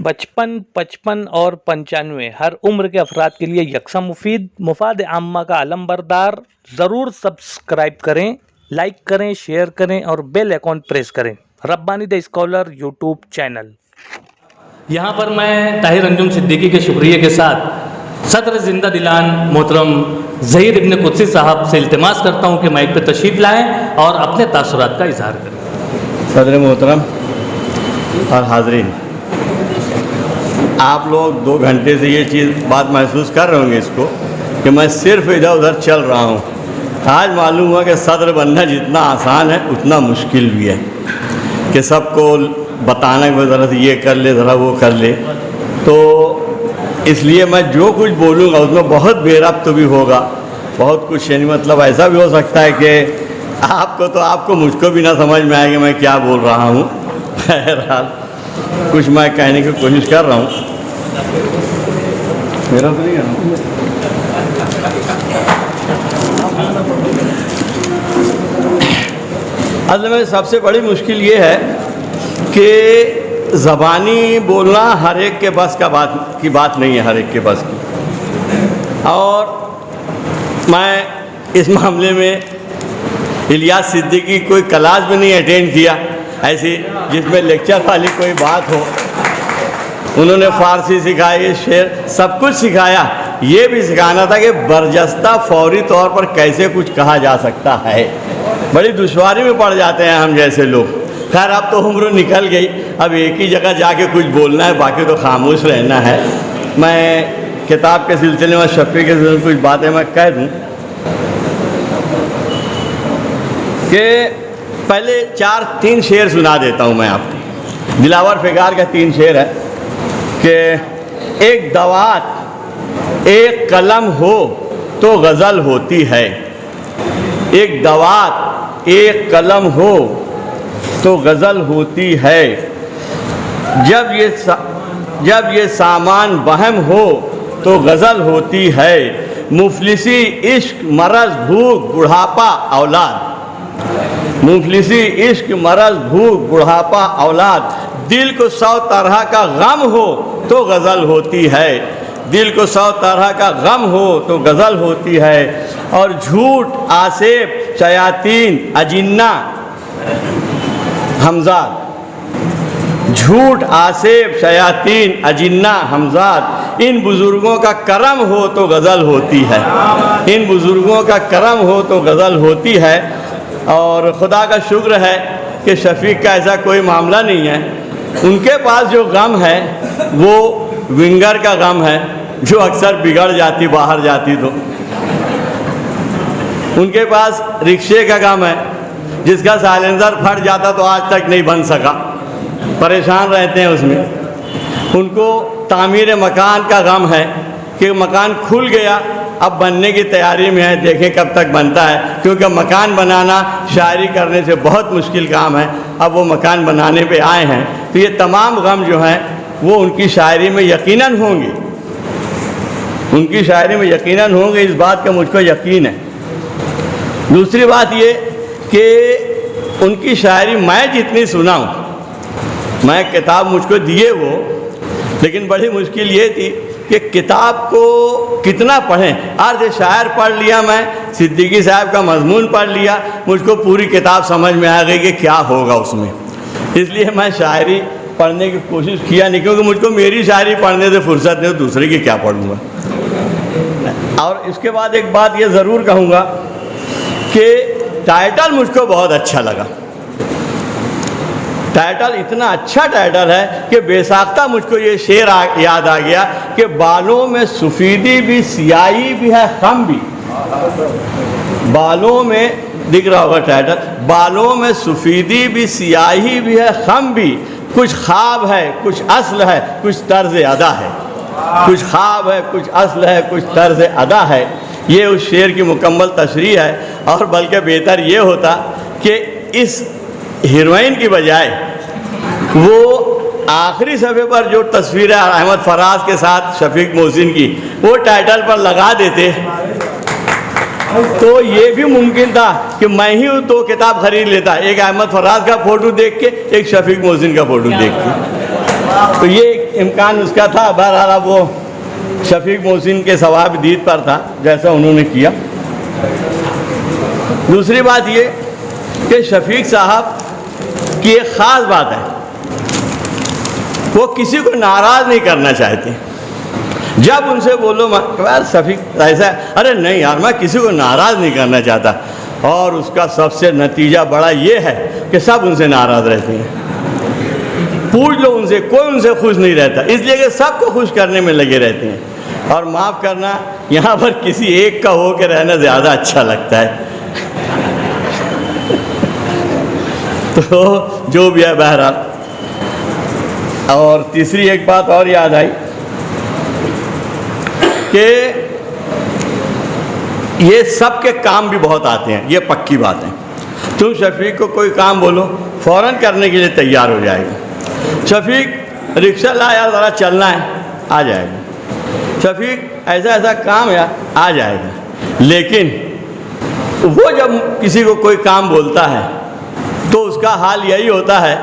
55, 55 और 95 हर उम्र के अफराद के लिए यकसा मुफीद मुफाद आम्मा का अलमबरदार। ज़रूर सब्सक्राइब करें, लाइक करें, शेयर करें और बेल आइकॉन प्रेस करें। Rabbani the scholar YouTube channel. यहाँ पर मैं ताहिर अंजुम सिद्दीकी के शुक्रिया के साथ सदर जिंदा दिलान मोहतरम ज़हीर इब्न कुद्सी साहब से इल्तिमास करता हूँ कि माइक पर तशरीफ़ लाएँ और अपने तासुरात का इजहार करें। सदर मोहतरम और हाज़रीन, आप लोग 2 घंटे से ये बात महसूस कर रहे होंगे इसको कि मैं सिर्फ इधर उधर चल रहा हूँ। आज मालूम हुआ कि सदर बनना जितना आसान है उतना मुश्किल भी है, कि सबको बताना कि ज़रा ये कर ले, ज़रा वो कर ले। तो इसलिए मैं जो कुछ बोलूँगा उसमें बहुत बेरब्त भी होगा, बहुत कुछ यानी मतलब ऐसा भी हो सकता है कि आपको मुझको भी ना समझ में आए कि मैं क्या बोल रहा हूँ। बहरहाल कुछ मैं कहने की कोशिश कर रहा हूँ। मेरा तो नहीं है। असल में सबसे बड़ी मुश्किल ये है कि ज़बानी बोलना हर एक के बस की बात नहीं है, हर एक के बस की। और मैं इस मामले में इलियास सिद्दीकी कोई क्लास भी नहीं अटेंड किया ऐसी जिसमें लेक्चर वाली कोई बात हो। उन्होंने फ़ारसी सिखाई, शेर सब कुछ सिखाया। ये भी सिखाना था कि बरजस्ता फौरी तौर पर कैसे कुछ कहा जा सकता है। बड़ी दुश्वारी में पड़ जाते हैं हम जैसे लोग। खैर अब तो उम्र निकल गई, अब एक ही जगह जाके कुछ बोलना है, बाकी तो खामोश रहना है। मैं किताब के सिलसिले में, शफ़ी के सिलसिले में कुछ बातें मैं कह दूँ कि पहले 3 शेर सुना देता हूँ मैं आपको। दिलावर फिगार का 3 शेर है कि एक दवात एक कलम हो तो गज़ल होती है, एक दवात एक कलम हो तो गज़ल होती है, जब ये सामान बहम हो तो गज़ल होती है, मुफलिसी इश्क मरज़ भूख बुढ़ापा औलाद, मुफलिसी इश्क मरज़ भूख बुढ़ापा औलाद, दिल को 100 तरह का गम हो तो गज़ल होती है, दिल को 100 तरह का गम हो तो गज़ल होती है, और झूठ आसेब शयातीन अजिन्ना हमजाद, झूठ आसेब शयातीन अजिन्ना हमजाद, इन बुज़ुर्गों का करम हो तो गज़ल होती है, इन बुज़ुर्गों का करम हो तो गज़ल होती है। और ख़ुदा का शुक्र है कि शफ़ीक का ऐसा कोई मामला नहीं है। उनके पास जो गम है वो विंगर का गम है, जो अक्सर बिगड़ जाती बाहर जाती तो। उनके पास रिक्शे का गम है, जिसका साइलेंसर फट जाता तो आज तक नहीं बन सका, परेशान रहते हैं उसमें। उनको तामीर मकान का गम है कि मकान खुल गया, अब बनने की तैयारी में है, देखें कब तक बनता है, क्योंकि मकान बनाना शायरी करने से बहुत मुश्किल काम है। अब वो मकान बनाने पे आए हैं, तो ये तमाम गम जो हैं वो उनकी शायरी में यकीनन होंगे, उनकी शायरी में यकीनन होंगे, इस बात का मुझको यकीन है। दूसरी बात ये कि उनकी शायरी मैं जितनी सुनाऊँ, मैं किताब मुझको दिए वो, लेकिन बड़ी मुश्किल ये थी कि किताब को कितना पढ़ें। आज शायर पढ़ लिया, मैं सिद्दीकी साहब का मजमून पढ़ लिया, मुझको पूरी किताब समझ में आ गई कि क्या होगा उसमें। इसलिए मैं शायरी पढ़ने की कोशिश किया नहीं, क्योंकि मुझको मेरी शायरी पढ़ने से फुर्सत नहीं, तो दूसरे की क्या पढ़ूँगा। और इसके बाद एक बात ये ज़रूर कहूँगा कि टाइटल मुझको बहुत अच्छा लगा। टाइटल इतना अच्छा टाइटल है कि बेसाख्ता मुझको ये शेर याद आ गया कि बालों में सफ़ेदी भी सियाही भी है खम भी, बालों में दिख रहा होगा टाइटल, बालों में सफ़ेदी भी सियाही भी है खम भी, कुछ ख्वाब है कुछ असल है कुछ तर्ज अदा है, कुछ ख्वाब है कुछ असल है कुछ तर्ज अदा है। ये उस शेर की मुकम्मल तशरीह है। और बल्कि बेहतर ये होता कि इस हीरोइन की बजाय वो आखिरी सफ़े पर जो तस्वीर है अहमद फराज के साथ शफीक मोहसिन की, वो टाइटल पर लगा देते तो ये भी मुमकिन था कि मैं ही 2 किताब खरीद लेता, एक अहमद फराज का फ़ोटो देख के, एक शफीक मोहसिन का फ़ोटो देख के। तो ये इम्कान उसका था। बहरहाल वो शफीक मोहसिन के सवाब दीद पर था जैसा उन्होंने किया। दूसरी बात ये कि शफीक साहब की एक ख़ास बात है, वो किसी को नाराज़ नहीं करना चाहते। जब उनसे बोलो यार शफीक ऐसा है, अरे नहीं यार मैं किसी को नाराज़ नहीं करना चाहता। और उसका सबसे नतीजा बड़ा ये है कि सब उनसे नाराज़ रहते हैं। पूछ लो उनसे, कोई उनसे खुश नहीं रहता, इसलिए कि सबको खुश करने में लगे रहते हैं। और माफ़ करना, यहाँ पर किसी एक का हो के रहना ज़्यादा अच्छा लगता है। तो जो भी है बहरहाल। और तीसरी एक बात और याद आई कि ये सब के काम भी बहुत आते हैं, ये पक्की बात है। तुम शफीक को कोई काम बोलो फ़ौरन करने के लिए तैयार हो जाएगा। शफीक रिक्शा ला यार ज़रा चलना है, आ जाएगा। शफीक ऐसा ऐसा काम है, आ जाएगा। लेकिन वो जब किसी को कोई काम बोलता है तो उसका हाल यही होता है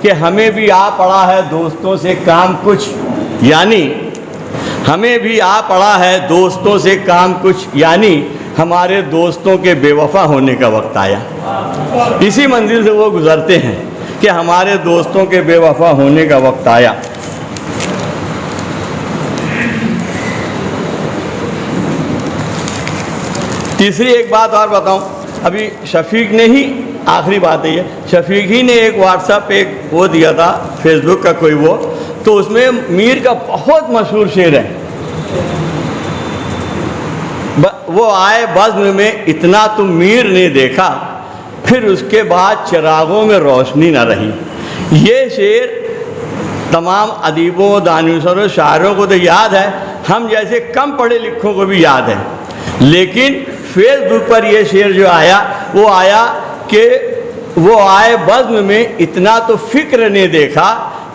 कि हमें भी आ पड़ा है दोस्तों से काम कुछ, यानी हमें भी आ पड़ा है दोस्तों से काम कुछ, यानी हमारे दोस्तों के बेवफा होने का वक्त आया। इसी मंजिल से वो गुज़रते हैं कि हमारे दोस्तों के बेवफा होने का वक्त आया। तीसरी एक बात और बताऊं, अभी शफीक ने ही, आखिरी बात है ये, शफीक ही ने एक व्हाट्सएप एक वो दिया था फेसबुक का कोई वो, तो उसमें मीर का बहुत मशहूर शेर है, वो आए बज़्म में इतना तुम मीर ने देखा, फिर उसके बाद चिरागों में रोशनी न रही। ये शेर तमाम अदीबों, दानिशों, शायरों को तो याद है, हम जैसे कम पढ़े लिखों को भी याद है। लेकिन फेसबुक पर यह शेर जो आया, वो आया कि वो आए बज़्म में इतना तो फ़िक्र ने देखा,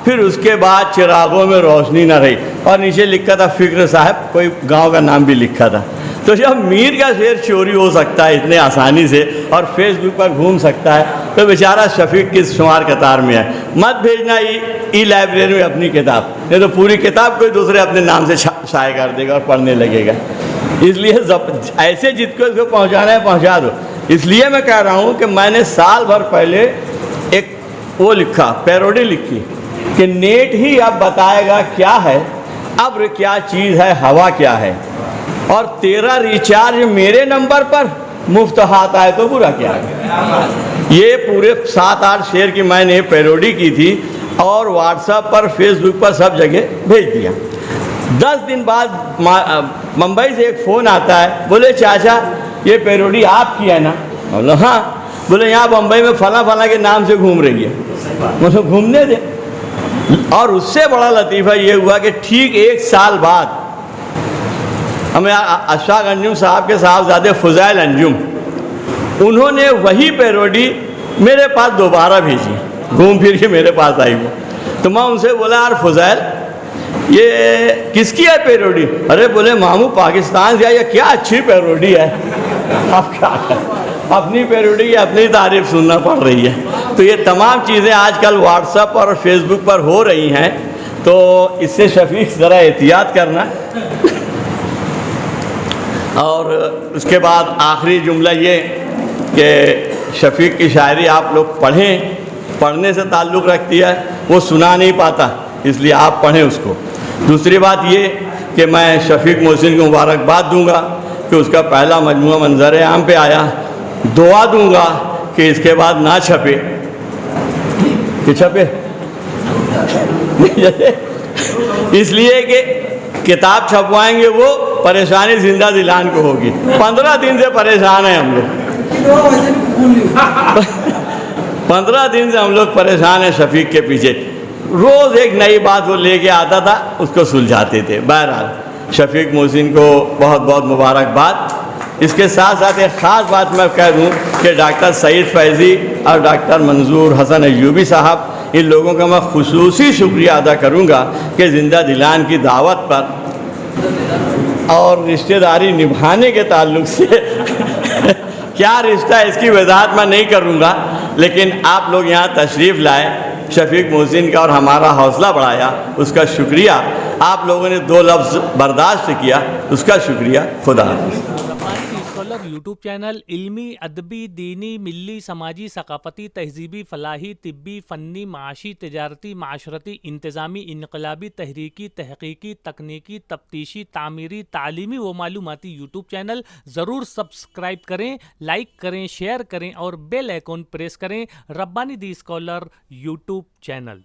फिर उसके बाद चिरागों में रोशनी न रही। और नीचे लिखा था फ़िक्र साहब, कोई गांव का नाम भी लिखा था। तो जब मीर का शेर चोरी हो सकता है इतने आसानी से और फेसबुक पर घूम सकता है, तो बेचारा शफीक किस शुमार कतार में है। मत भेजना ई लाइब्रेरी में अपनी किताब, नहीं तो पूरी किताब कोई दूसरे अपने नाम से शाये कर देगा और पढ़ने लगेगा। इसलिए ऐसे जिसको इसको पहुँचाना है पहुँचा दो। इसलिए मैं कह रहा हूँ कि मैंने साल भर पहले एक वो लिखा, पैरोडी लिखी कि नेट ही अब बताएगा क्या है, अब्र क्या चीज़ है, हवा क्या है, और तेरा रिचार्ज मेरे नंबर पर मुफ्त हाथ आए तो बुरा क्या है। ये पूरे 7-8 शेर की मैंने पैरोडी की थी और व्हाट्सएप पर, फेसबुक पर सब जगह भेज दिया। 10 दिन बाद मुंबई से एक फ़ोन आता है, बोले चाचा ये पैरोडी आपकी है ना? बोलो हाँ। बोले यहाँ बम्बई में फला फला के नाम से घूम रही है। मतलब घूमने दे। और उससे बड़ा लतीफ़ा ये हुआ कि ठीक 1 साल बाद हमें अशफाक अंजुम साहब के साहबजादे फ़ुज़ैल अंजुम, उन्होंने वही पैरोडी मेरे पास दोबारा भेजी, घूम फिर के मेरे पास आई वो। तो मैं उनसे बोला यार फ़ुज़ैल ये किसकी है पैरोडी? अरे बोले मामू पाकिस्तान से, या क्या अच्छी पैरोडी है। अब क्या करें, अपनी पैरोडी की अपनी तारीफ सुनना पड़ रही है। तो ये तमाम चीज़ें आजकल व्हाट्सएप और फेसबुक पर हो रही हैं, तो इससे शफीक ज़रा एहतियात करना। और उसके बाद आखिरी जुमला ये कि शफीक की शायरी आप लोग पढ़ें, पढ़ने से ताल्लुक़ रखती है, वो सुना नहीं पाता, इसलिए आप पढ़ें उसको। दूसरी बात ये कि मैं शफीक मोहसिन को मुबारकबाद दूंगा कि उसका पहला मजमूआ मंजर आम पे आया। दुआ दूंगा कि इसके बाद ना छपे, कि छपे इसलिए कि किताब छपवाएंगे वो परेशानी जिंदा दिलान को होगी। 15 दिन से परेशान हैं हम लोग, 15 दिन से हम लोग परेशान हैं शफीक के पीछे। रोज़ एक नई बात वो लेके आता था, उसको सुलझाते थे। बहरहाल शफीक मोहसिन को बहुत बहुत मुबारकबाद। इसके साथ साथ एक ख़ास बात मैं कह दूँ कि डॉक्टर सईद फैज़ी और डॉक्टर मंजूर हसन अय्यूबी साहब, इन लोगों का मैं खुसूसी शुक्रिया अदा करूँगा कि ज़िंदा दिलान की दावत पर और रिश्तेदारी निभाने के ताल्लुक़ से क्या रिश्ता है इसकी वजाहत मैं नहीं करूँगा, लेकिन आप लोग यहाँ तशरीफ़ लाए शफीक मोहसिन का और हमारा हौसला बढ़ाया, उसका शुक्रिया। आप लोगों ने 2 लफ्ज़ बर्दाश्त किया, उसका शुक्रिया। खुदा हाफ़िज़। रब्बानी स्कॉलर यूट्यूब चैनल इल्मी, अदबी, दीनी, मिल्ली, समाजी, सकाफ़ती, तहज़ीबी, फ़लाही, तिब्बी, फ़न्नी, माशी, तिजारती, माशरती, इंतज़ामी, इनकलाबी, तहरीकी, तहक़ीक़ी, तकनीकी, तफ्तीशी, तामीरी, तालीमी व मालूमाती यूट्यूब चैनल ज़रूर सब्सक्राइब करें, लाइक करें, शेयर करें और बेल आइकॉन प्रेस करें। रब्बानी दी स्कॉलर यूट्यूब चैनल।